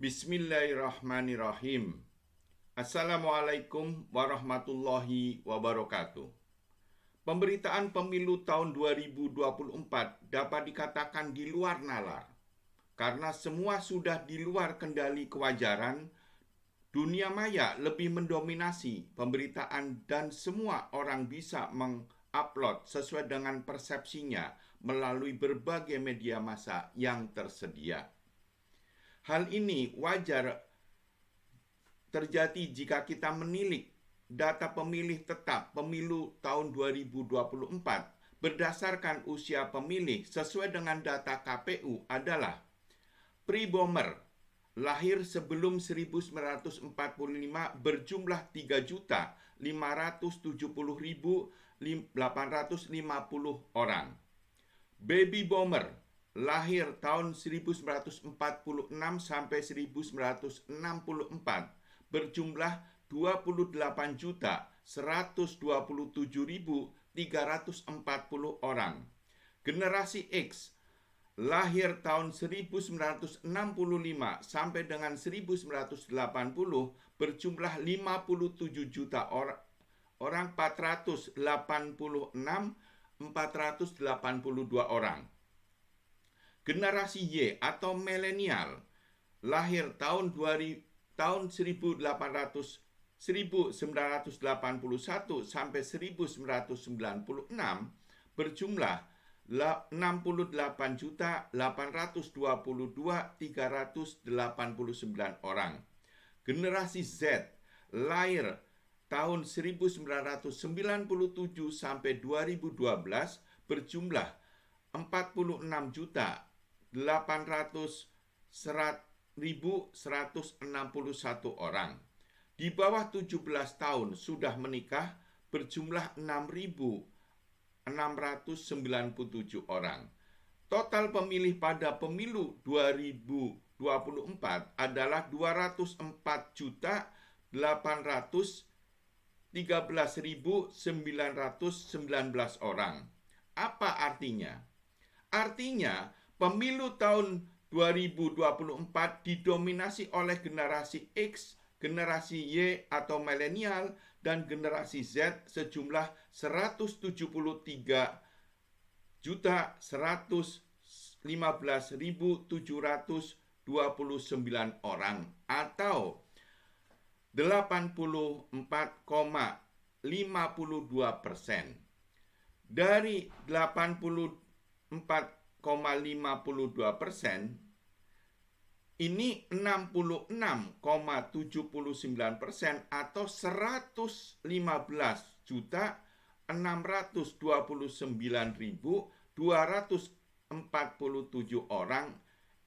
Bismillahirrahmanirrahim. Assalamualaikum warahmatullahi wabarakatuh. Pemberitaan pemilu tahun 2024 dapat dikatakan di luar nalar. Karena semua sudah di luar kendali kewajaran, dunia maya lebih mendominasi pemberitaan dan semua orang bisa mengupload sesuai dengan persepsinya melalui berbagai media massa yang tersedia. Hal ini wajar terjadi jika kita menilik data pemilih tetap pemilu tahun 2024 berdasarkan usia pemilih sesuai dengan data KPU adalah pre-bomber lahir sebelum 1945 berjumlah 3.570.850 orang. Baby boomer lahir tahun 1946 sampai 1964 berjumlah 28.127.340 orang. Generasi X lahir tahun 1965 sampai dengan 1980 berjumlah 57 juta orang 482 orang. Generasi Y atau milenial lahir tahun 1981 sampai 1996 berjumlah 68.822.389 orang. Generasi Z lahir tahun 1997 sampai 2012 berjumlah 46.800.161 orang. Di bawah 17 tahun sudah menikah berjumlah 6.697 orang. Total pemilih pada pemilu 2024 adalah 204.813.919 orang. Apa artinya? Artinya, pemilu tahun 2024 didominasi oleh generasi X, generasi Y atau milenial, dan generasi Z sejumlah 173.115.729 orang atau 84,52%. Dari 84,52%, ini 66,79% atau 115.629.247 orang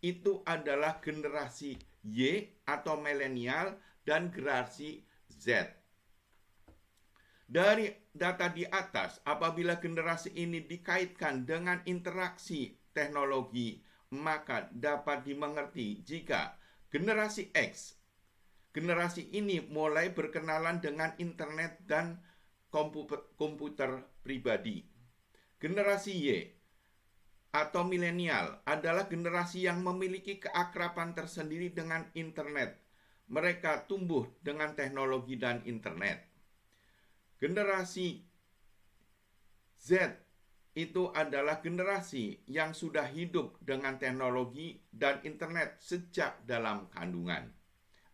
itu adalah generasi Y atau milenial dan generasi Z. Dari data di atas, apabila generasi ini dikaitkan dengan interaksi teknologi, maka dapat dimengerti jika generasi X, generasi ini mulai berkenalan dengan internet dan komputer pribadi. Generasi Y atau milenial adalah generasi yang memiliki keakraban tersendiri dengan internet. Mereka tumbuh dengan teknologi dan internet. Generasi Z itu adalah generasi yang sudah hidup dengan teknologi dan internet sejak dalam kandungan.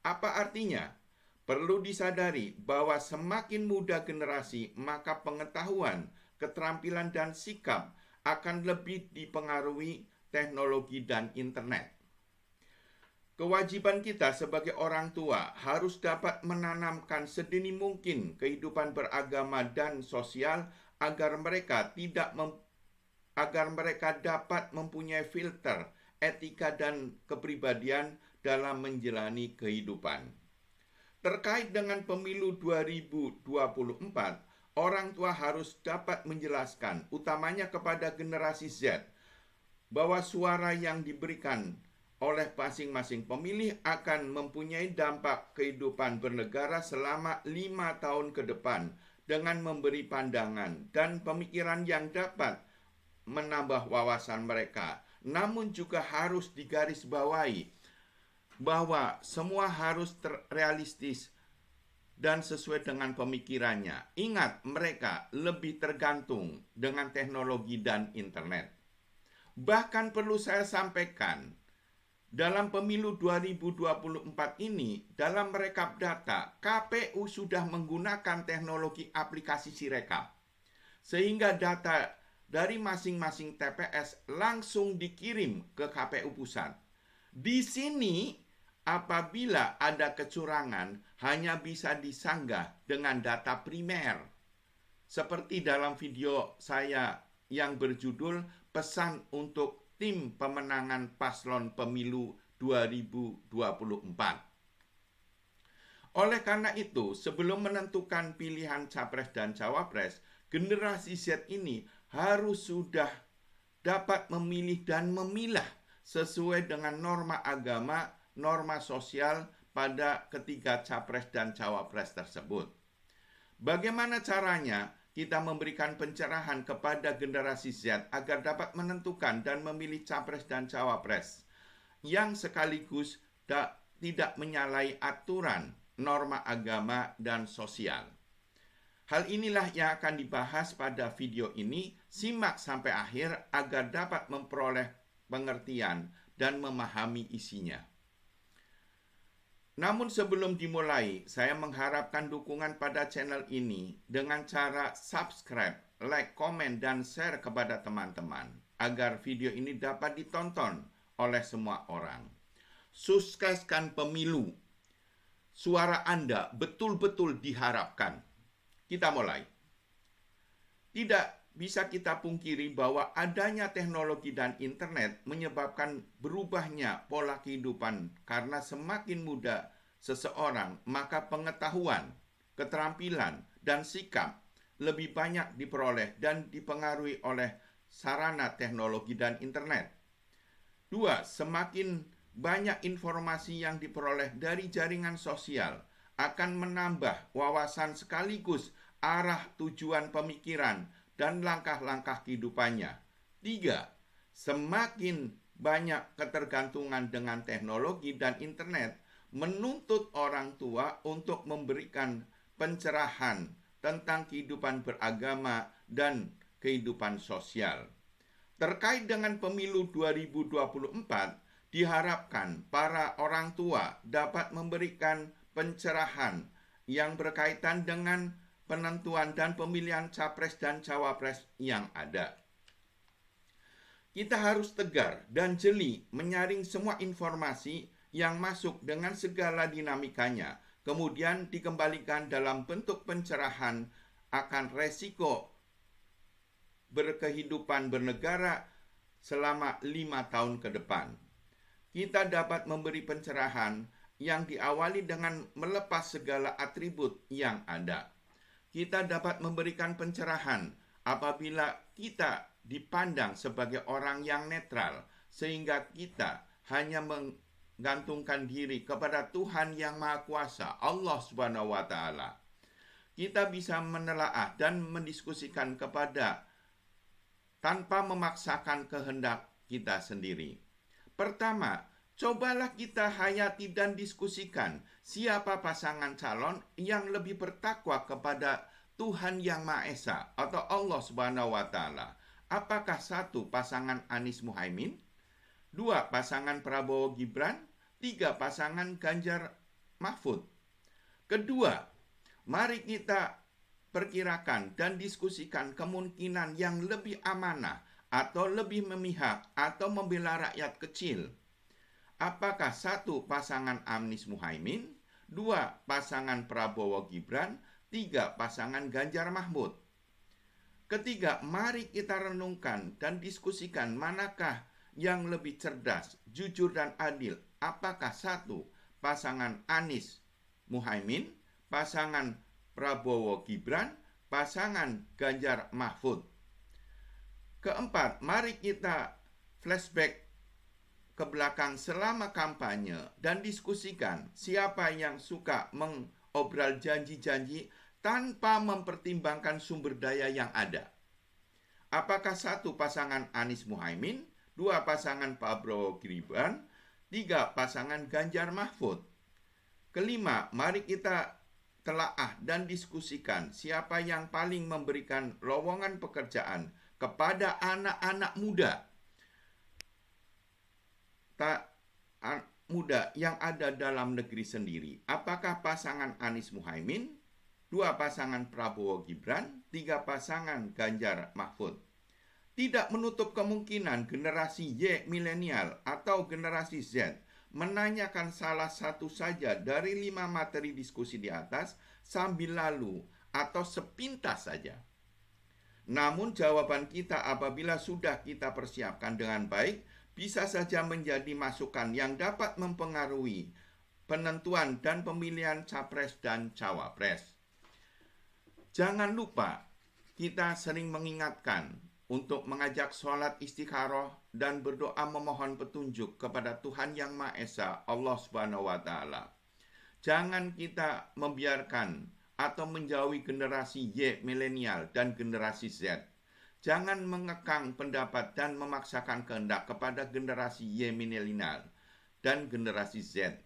Apa artinya? Perlu disadari bahwa semakin muda generasi, maka pengetahuan, keterampilan, dan sikap akan lebih dipengaruhi teknologi dan internet. Kewajiban kita sebagai orang tua harus dapat menanamkan sedini mungkin kehidupan beragama dan sosial agar mereka dapat mempunyai filter etika dan kepribadian dalam menjalani kehidupan. Terkait dengan pemilu 2024, orang tua harus dapat menjelaskan, utamanya kepada generasi Z, bahwa suara yang diberikan oleh masing-masing pemilih akan mempunyai dampak kehidupan bernegara selama 5 tahun ke depan dengan memberi pandangan dan pemikiran yang dapat menambah wawasan mereka. Namun juga harus digarisbawahi bahwa semua harus realistis dan sesuai dengan pemikirannya. Ingat, mereka lebih tergantung dengan teknologi dan internet. Bahkan perlu saya sampaikan, dalam pemilu 2024 ini, dalam merekap data, KPU sudah menggunakan teknologi aplikasi Sirekap. Sehingga data dari masing-masing TPS langsung dikirim ke KPU pusat. Di sini, apabila ada kecurangan, hanya bisa disanggah dengan data primer. Seperti dalam video saya yang berjudul Pesan untuk Tim Pemenangan Paslon Pemilu 2024. Oleh karena itu, sebelum menentukan pilihan capres dan cawapres, generasi Z ini harus sudah dapat memilih dan memilah sesuai dengan norma agama, norma sosial pada ketiga capres dan cawapres tersebut. Bagaimana caranya kita memberikan pencerahan kepada generasi Z agar dapat menentukan dan memilih capres dan cawapres yang sekaligus tidak menyalahi aturan, norma agama, dan sosial. Hal inilah yang akan dibahas pada video ini. Simak sampai akhir agar dapat memperoleh pengertian dan memahami isinya. Namun sebelum dimulai, saya mengharapkan dukungan pada channel ini dengan cara subscribe, like, komen, dan share kepada teman-teman agar video ini dapat ditonton oleh semua orang. Sukseskan pemilu. Suara Anda betul-betul diharapkan. Kita mulai. Tidak bisa kita pungkiri bahwa adanya teknologi dan internet menyebabkan berubahnya pola kehidupan karena semakin muda seseorang, maka pengetahuan, keterampilan, dan sikap lebih banyak diperoleh dan dipengaruhi oleh sarana teknologi dan internet. 2. Semakin banyak informasi yang diperoleh dari jaringan sosial akan menambah wawasan sekaligus arah tujuan pemikiran dan langkah-langkah kehidupannya. 3. Semakin banyak ketergantungan dengan teknologi dan internet menuntut orang tua untuk memberikan pencerahan tentang kehidupan beragama dan kehidupan sosial. Terkait dengan pemilu 2024, diharapkan para orang tua dapat memberikan pencerahan yang berkaitan dengan penentuan dan pemilihan capres dan cawapres yang ada. Kita harus tegar dan jeli menyaring semua informasi yang masuk dengan segala dinamikanya, kemudian dikembalikan dalam bentuk pencerahan akan resiko berkehidupan bernegara selama 5 tahun ke depan. Kita dapat memberi pencerahan yang diawali dengan melepas segala atribut yang ada. Kita dapat memberikan pencerahan apabila kita dipandang sebagai orang yang netral, sehingga kita hanya menggantungkan diri kepada Tuhan yang Maha Kuasa, Allah Subhanahu wa Ta'ala. Kita bisa menelaah dan mendiskusikan tanpa memaksakan kehendak kita sendiri. Pertama, cobalah kita hayati dan diskusikan siapa pasangan calon yang lebih bertakwa kepada Tuhan Yang Maha Esa atau Allah Subhanahu wa Ta'ala. Apakah 1. pasangan Anies Muhaimin, 2. pasangan Prabowo Gibran, 3. pasangan Ganjar Mahfud. Kedua, mari kita perkirakan dan diskusikan kemungkinan yang lebih amanah atau lebih memihak atau membela rakyat kecil. Apakah 1. pasangan Anies Muhaimin, 2. pasangan Prabowo Gibran, 3. pasangan Ganjar Mahfud. Ketiga, mari kita renungkan dan diskusikan manakah yang lebih cerdas, jujur, dan adil. Apakah 1. pasangan Anies Muhaimin, pasangan Prabowo Gibran, pasangan Ganjar Mahfud. Keempat, mari kita flashback ke belakang selama kampanye dan diskusikan siapa yang suka mengobral janji-janji tanpa mempertimbangkan sumber daya yang ada. Apakah 1. pasangan Anies Muhaimin, 2. pasangan Prabowo Gibran, 3. Pasangan Ganjar Mahfud. Kelima, mari kita telaah dan diskusikan siapa yang paling memberikan lowongan pekerjaan kepada anak-anak muda. Muda yang ada dalam negeri sendiri. Apakah pasangan Anies Muhaimin, 2 pasangan Prabowo Gibran, 3 pasangan Ganjar Mahfud. Tidak menutup kemungkinan generasi Y milenial atau generasi Z menanyakan salah satu saja dari 5 materi diskusi di atas sambil lalu atau sepintas saja. Namun jawaban kita apabila sudah kita persiapkan dengan baik, bisa saja menjadi masukan yang dapat mempengaruhi penentuan dan pemilihan capres dan cawapres. Jangan lupa, kita sering mengingatkan untuk mengajak sholat istikharah dan berdoa memohon petunjuk kepada Tuhan Yang Maha Esa, Allah Subhanahu wa Ta'ala. Jangan kita membiarkan atau menjauhi generasi Y milenial dan generasi Z. Jangan mengekang pendapat dan memaksakan kehendak kepada generasi Y milenial dan generasi Z.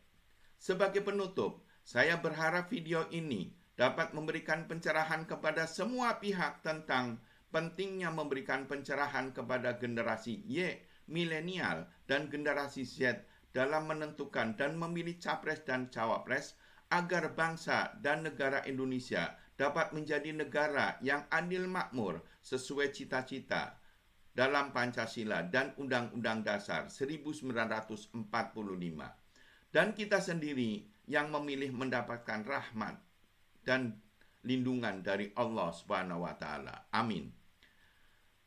Sebagai penutup, saya berharap video ini dapat memberikan pencerahan kepada semua pihak tentang pentingnya memberikan pencerahan kepada generasi Y milenial dan generasi Z dalam menentukan dan memilih capres dan cawapres agar bangsa dan negara Indonesia dapat menjadi negara yang adil makmur sesuai cita-cita dalam Pancasila dan Undang-Undang Dasar 1945. Dan kita sendiri yang memilih mendapatkan rahmat dan lindungan dari Allah Subhanahu wa Ta'ala. Amin.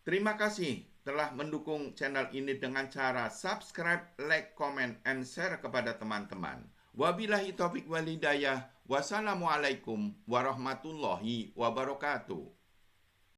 Terima kasih telah mendukung channel ini dengan cara subscribe, like, comment, and share kepada teman-teman. Wabillahi taufiq wal hidayah. Wassalamualaikum warahmatullahi wabarakatuh.